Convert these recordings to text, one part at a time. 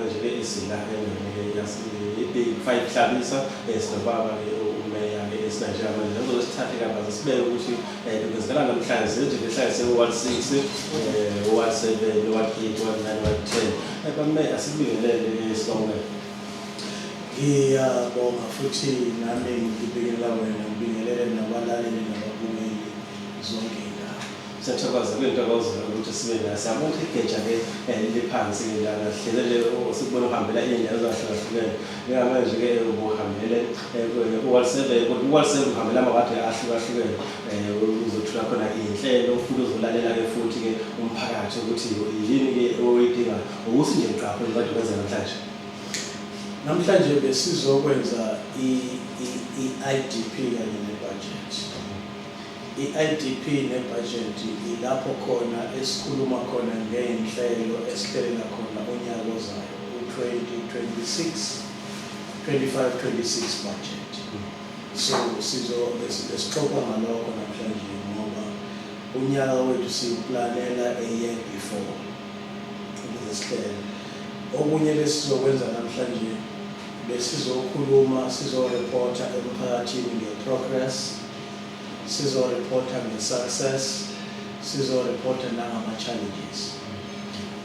nje esila yasi-5 Hlabisa sinobaba umeya esinanje manje ngizosithatha kabanzi sibeke ukuthi kwenzekala namhlanje nje behlangise u-Ward 6 u-Ward 7 u-Ward 8 u-Ward 9 u-Ward 10 bameya asibingelele sonke. Ngiyabonga futhi nami ngibingelela wena ngibingelele nabalaleli nababukeli zonke indawo. Siyathokoza kwento akawuzela ukuthi sibe la siyabona igeja-ke liphansi lana hlelele sikubona uhambela iy'ndawo ezahlukahlukene njengamanje-ke ubuhambele u-Ward 7 kodwa u-Ward 7 uhambela amawadi ahlukahlukene uzothola khona iy'nhlelo futhi uzolalela-ke futhi-ke umphakathi ukuthi yini-ke oyidingayo ukuthi nje mqapho kade kwenza namhlanje. Namhlanje besizokwenza i-IDP kanye ne-budget. I-IDP ne-budget ilapho khona esikhuluma khona ngey'nhlelo esihlelela khona unyaka ozayo u-2025-26 budget. So besixoxa ngalokho namhlanje ngoba unyaka wethu siwuplanela a year before ukuze sihlele. Okunye besizokwenza namhlanje besizokhuluma sizoreporta emphakathini nge-progress, sizoreporta nge-success, sizoreporta nangama-challenges.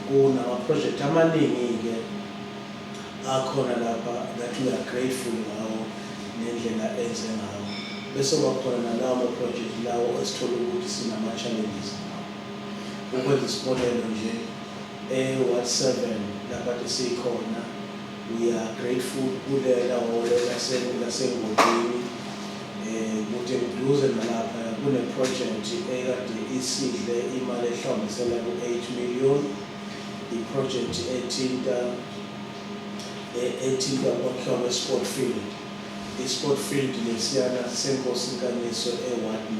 Kunama-project amaningi-ke akhona lapha that we are grateful ngawo nendlela enze ngawo. Bese kwakhona nalawo ama-project lawo esithola ukuthi sinama-challenges ngawo. Ukwenza isibonelo nje Ward 7 lapha sikhona, we are grateful kulela holo lasengodini kude kuduze nalapha kune-project ekade isidle imali ehlawumbisela ku-8 million. I-project ethinta kwakhiwa kwe-sport field. I-sport field lesiyana senkosinkaniso e-Ward 9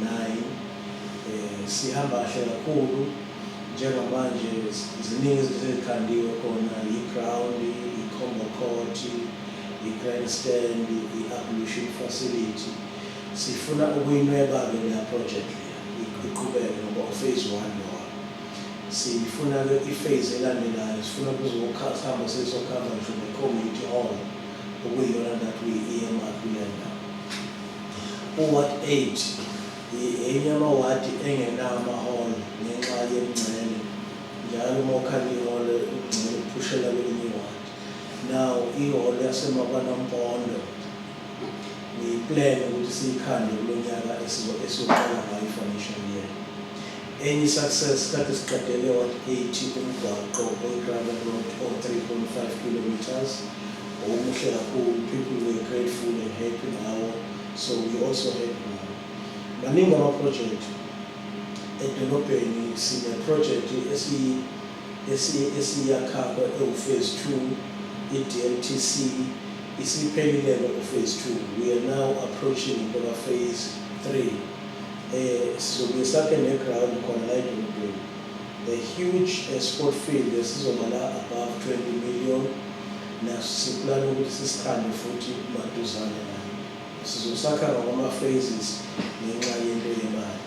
sihamba kahle kakhulu. Njengamanje ziningi izinto ezikhandiwe khona, i-ground, i-combo court, i-grandstand, i-ablution facility. Sifuna ukuyinweba-ke leya project leya iqhubeke ngoba u-phase 1 lowa. Sifuna-ke i-phase elandelayo, sifuna kuzohamba sesokhamba ngisho ne-community hall okuyiyona that we-earmark kuleya ndawo. U-Ward 8 enye amawadi engenawo ama-hall ngenxa yemingcele. Njalo uma ukhanda ihholo umngcele uphushela kwelinye iwadi. Now ihholo yaseMakwanampondo we-plan ukuthi siyikhande kulo nyaka esizoqala ngayo i-financial year. Enye success kade siqedele Ward 8 umgwaqo oyi-gravel road o-3.5 kilometers. Omuhle kakhulu, people were grateful and happy ngawo, so we also happy now. Maningi ama-project edolobheni, sine-project esiyakhamba ewu-phase 2, i-DLTC isiphelile u-phase 2. We are now approaching into phase 3. Sizobe sakhe ne-ground khona la edolobheni. The huge sport field esizoba la above 20 million. Naso siplana ukuthi sisikhande futhi maduzane nayo. Sizosakha ngama-phases ngenxa yento yemali.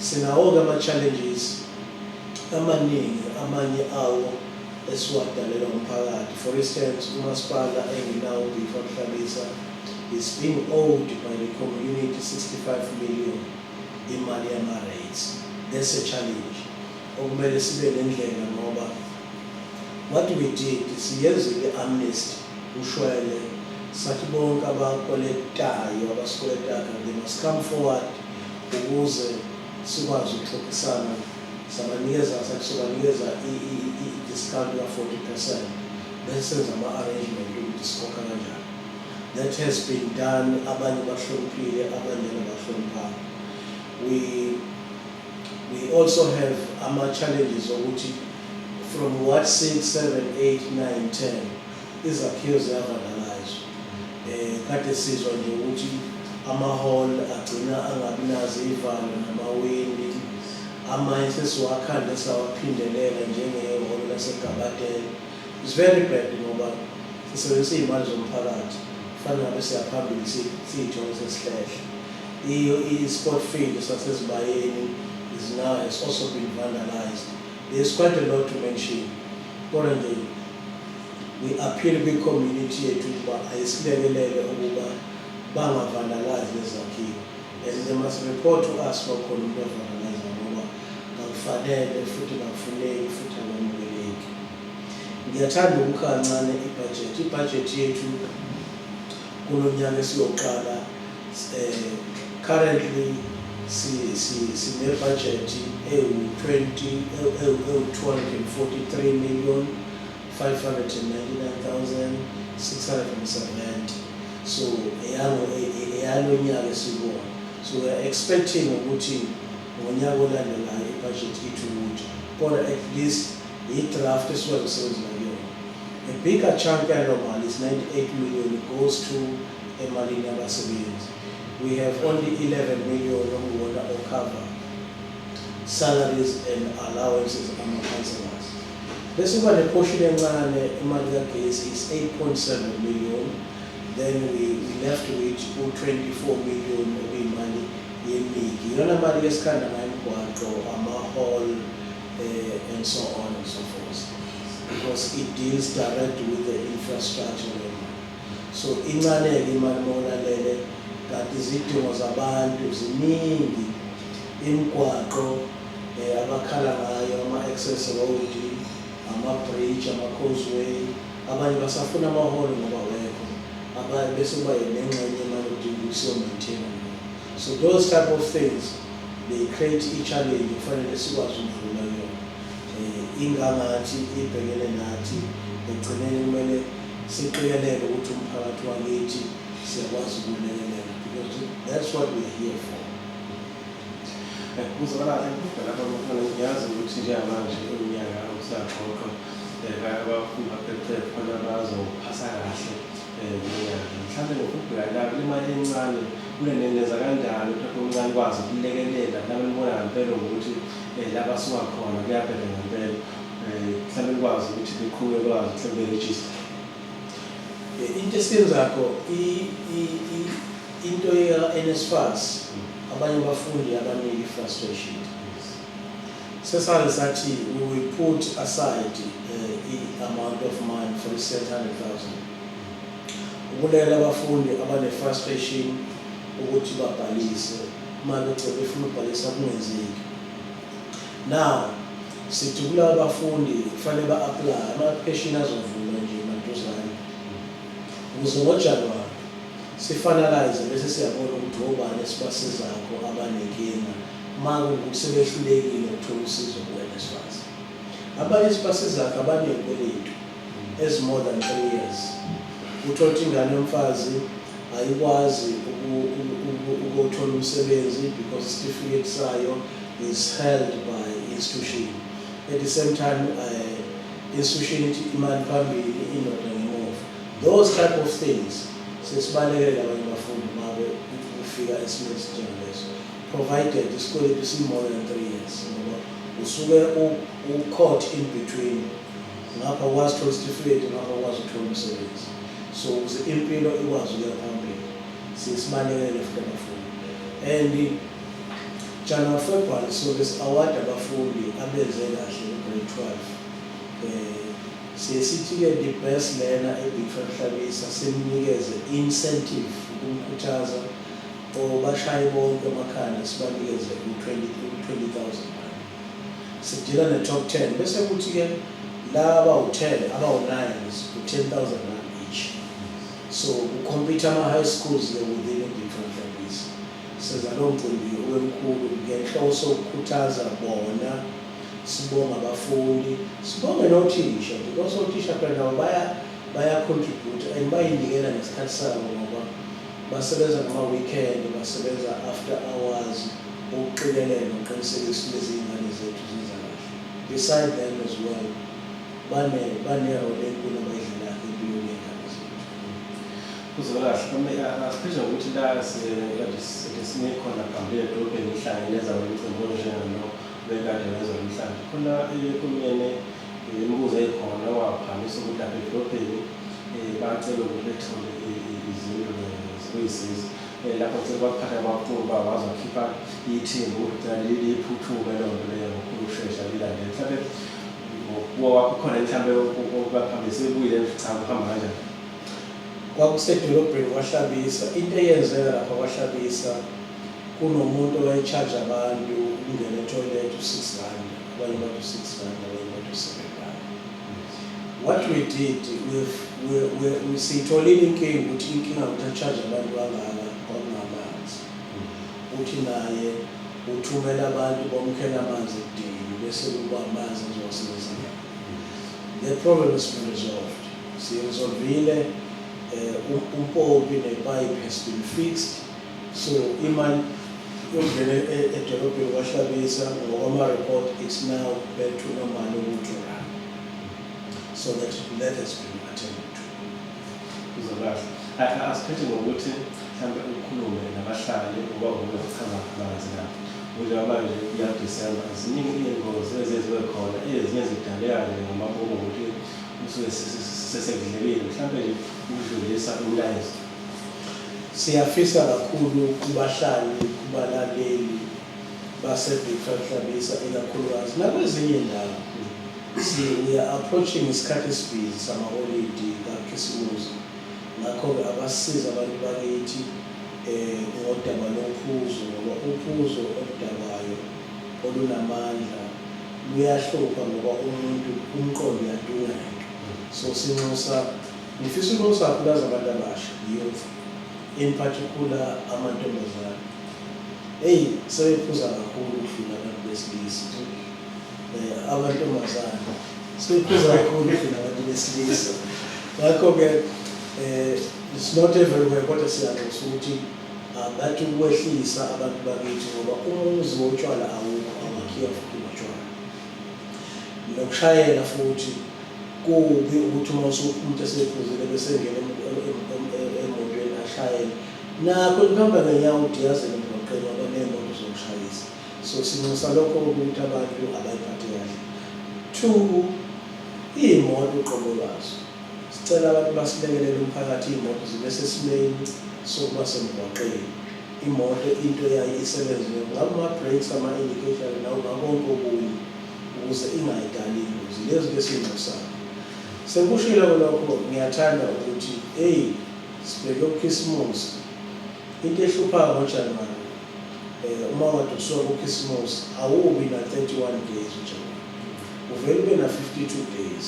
Sinawo-ke ama-challenges amaningi, amanye awo esiwadalela umphakathi. For instance, umasipala engenawo u-Before Hlabisa is being owed by the community 65 million imali yama-rates. That's a challenge. Okumele sibe nendlela ngoba what we did siyenzile amnesty ushwele sathi bonke abakolektayo abasikolektayo they must come forward ukuze sikwazi ukuxoxisana sabanikeza i-discount ya 40% bese senza ama-arrangement ukuthi sikhokha kanjani. That has been done. Abanye bahloniphile, abanye abahloniphanga. We also have ama-challenges ukuthi from Ward 6, 7, 8, 9, 10 izakhiwo ziyavandalizwa. Kade sizwa nje ukuthi ama-hall agcina angabi nazo iy'valo namawindi. Amanye sesiwakhanda sawaphindelela njengehholo laseGabatele. It's very bad ngoba sisebenzisa iy'mali zomphakathi. Kufanele ngabe siyaphambili siy'thole sesihlehla. I-sport field sasezibayeni has also been vandalized. There's quite a lot to mention. Kodwa nje we appeal kwi-community yethu ukuba ayisilekelele ukuba bangavandalize lezakhiwo, and they must report to us kwakhona umuntu avandalize ngoba akufanele futhi bakufuneki futhi abamukeleki. Ngiyathanda ukukancane ibudget yethu kulo nyaka esiyoqala. Currently sine-budget ewu-242,599,670. So eyalo nyaka esibona. So we are expecting ukuthi ngonyaka olandelayo ibudget yethu ukuthi kodwa at least i-draft esizosebenza ngayo. A bigger chunk yalo mali is 98 million goes to emalini yabasebenzi. We have only 11 million okuwona cover salaries and allowances ama-councillors. Bese kuba ne-portion encane imali kagesi is 8.7 million. Then we left with 24 million okuyimali yemigi. Iyona mali esikhanda ngayo imigwaqo, ama-hall, and so on and so forth, because it deals directly with the infrastructure. So incane-ke imali mawulalele kanti izidingo zabantu ziningi, imigwaqo abakhala ngayo, ama-access road, ama-bridge, ama-causeway, abanye basafuna amaholo ngoba wekho, abanye bese kuba nengxenye imali odinga ukusiyo-maintaina. So those type of things, they create i-challenge kufanele sikwazi ukudlula yona. Ingangathi ibhekene nathi ekugcineni kumele siqikelele ukuthi umphakathi wakithi siyakwazi ukulekelela, because that's what we're here for. Kuzwakala lapha ngiyazi ukuthi njengamanje umnyaka usaxoxa abafundi baphethe khona bazophasa kahle ngonyaka. Mhlawumbe ngokubheka lapho imali encane kuleneneza kanjani ukuthi omncane kwazi ukulekelela laba libona ngempela ukuthi laba suka khona kuyabheka ngempela. Mhlawumbe kwazi ukuthi beqhube kwazi mhlawumbe register. Into esenzakho into ye-NSFAS abanye abafundi abaningi frustration. Sesale sathi we will put aside amount of money for 700,000. Ukulela abafundi abane-frustration ukuthi babhalise uma becela befuna ukubhalisa kungenzeki. Now sithi kulabo abafundi kufanele ba-apply, ama-application azovulwa nje maduzane ukuze ngoJanuwari sifinalize bese siyabona ukuthi obani esibasizakho abanenkinga uma kuwukuthi sebehlulekile ukuthola usizo ku-NSFAS. Abanye esibasizakho abaney'kweletu as more than 3 years. Uthola ukuthi ingane yomfazi ayikwazi ukuthola umsebenzi because certificate sayo is held by institution. At the same time, institution ithi imali phambili indoda ngemuva. Those type of things sesibalekele abanye abafundi mabe ufika esimeni esinjengoleso, provided isikweletu si-more than 3 years. Ngoba usuke u-caught in between, ngapha ukwazi ukuthola certificate, ngapha ukwazi ukuthola umsebenzi. So ukuze impilo ikwazi ukuya phambili sesibalekele futhi abafundi. And January, February sobe si-award abafundi abenze kahle grade 12. Sithi-ke the best learner eBigford Hlabisa simnikeze incentive ukumkhuthaza or bashaye bonke emakhanda sibanikeze u-20,000. Sidila ne-top 10 bese kuthi-ke laba u-10 abawu-9 u-10,000 each. So ukhompyutha ama-high schools within eBigford Hlabisa. Senza lowo mcimbi wemkhulu ngenhloso ukukhuthaza bona, sibonga abafundi, sibonge nothisha, because othisha phela nabo baya-contribute and bayinikela ngesikhathi sabo ngoba basebenza ngama-weekend, basebenza after hours ukuqikelela ukuqinisekisa lezi iy'ngane zethu ziza kahle. Beside them as well, bane-role enkulu abayidlalayo empilweni yey'ngane zethu. Kuzwakala asiphezulu ukuthi la sinekhona phambili edolobheni ihlanganeza imicimbi onjengalo bekade wenza namhlanje. Khona kumyene imibuzo ekhona waphamisa ukuthi lapha edolobheni bacela ukuthi bethole izinto zokuyisiza. Lapho sebaphatha abafundi bakwazi ukukhipha ithimba ukuthi liphuthume loo nto leyo ngokukhulu ukushesha lilandele. Mhlawumbe ngokubuka kwakho khona mhlawumbe okubaphambili sebuyile cha kuhamba kanjani? Kwakusedolobheni kwaHlabisa. Into eyenzeka lapha kwaHlabisa, kunomuntu owaye-charge abantu ukungena etoilet u-6 rand, abanye bathi u-6 rand, abanye bathi u-7 rand. What we did, siyitholile inkinga ukuthi inkinga ukuthi a-charge abantu bangaka kwakungamanzi. Uthi naye uthumela abantu bomkhela amanzi ekudeni bese kuba amanzi azowasebenzisa. The problem has been resolved. Siresolvile, umpompi nepipe has been fixed. So imali yokungena edolobheni kwaHlabisa ngokwama-report it's now back to normal ukuthi run. So that has been attended to. Kuzokahle. Asiphethe ngokuthi mhlawumbe ukhulume nabahlali uba ukuchaza kabanzi lapho. Njengoba manje kuyaDisemba ziningi iy'ngozi eziye khona ezinye zidaleka ngamabomu ukuthi usuke sesekudlekile mhlawumbe nje ukudlulisa umlayezo. Siyafisa kakhulu kubahlali kubalaleli base-Bigford Hlabisa ikakhulukazi nakwezinye indawo. We are approaching isikhathi esibhizi samaholidi kaKhisimusi. Ngakho-ke abasiza abantu bakithi ngodaba lophuzo ngoba uphuzo oludakayo olunamandla luyahlupha ngoba umuntu umqondo uyadungeka. So sinxusa ngifisa ukuthi kakhulukazi abantu abasha youth in particular amantombazane. Sebephuza kakhulu ukudlula abantu besilisa. Amantombazane sebephuza kakhulu ukudlula abantu besilisa. Ngakho-ke it's not everywhere kodwa siyanxusa ukuthi bathi ukwehlisa abantu bakithi ngoba umuzi wotshwala awukho amakhiya futhi utshwala. Nokushayela futhi kubi ukuthi uma umuntu esephuzile bese engena emotweni ashayele. Nakho kuhamba ngenyawo udiyazele emgwaqeni ngoba nemoto zokushayisa. So sinxusa lokho ukuthi abantu abayiphathe kahle. 2, iy'moto uqobo lwazo. Sicela abantu basilekelele umphakathi iy'moto zibe sesimeni sokuba semgwaqeni. Imoto into yayo isebenzile ngabe ama-brakes ama-indicator nakonke okunye ukuze ingayidali ingozi. Lezo lesiy'nxusayo. Sekushilo lokho ngiyathanda ukuthi sibheke uKhisimusi. Into ehluphayo ngoJanuwari uma kade usuka kuKhisimusi awubi na 31 days uJanuwari. Uvele ube na 52 days.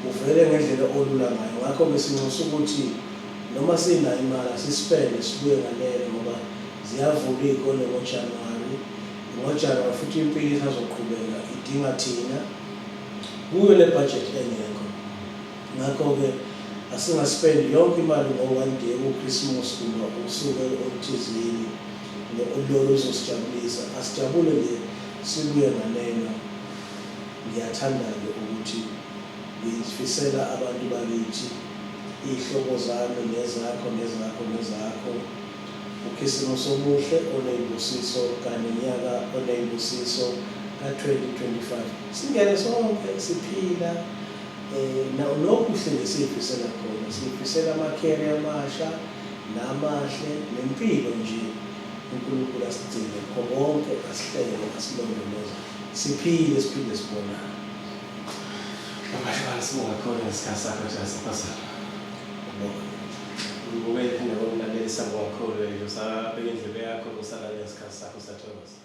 Uvele ngendlela olula ngayo. Ngakho-ke sinxusa ukuthi noma sinayo imali sispende sibuye nganele ngoba ziyavula iy'kole ngoJanuwari. NgoJanuwari futhi impilo isazoqhubeka idinga thina kuyo le budget engekho. Ngakho-ke asingaspendi yonke imali ngo-1 day kuKhisimusi kumbe usuku oluthizeni lolo ozosijabulisa. Asijabule nje sibuye nganeno. Ngiyathandana ukuthi ngifisela abantu bakithi iy'hlobo zami nezakho uKhisimusi omuhle oney'busiso kanye nonyaka oney'busiso ka-2025. Singene sonke siphila nokuhle ngesiy'fisela khona. Siy'fisela ama-career amasha namahle nempilo nje uNkulunkulu asigcine kho konke asihlele asilondoloze. Siphile sibonana. Abashayeli sibonga kakhulu ngesikhathi sakho sasipasana. Ube nje ngokulalelisa kakhulu usabeka indlebe yakho usalalela isikhathi sakho sathokoza.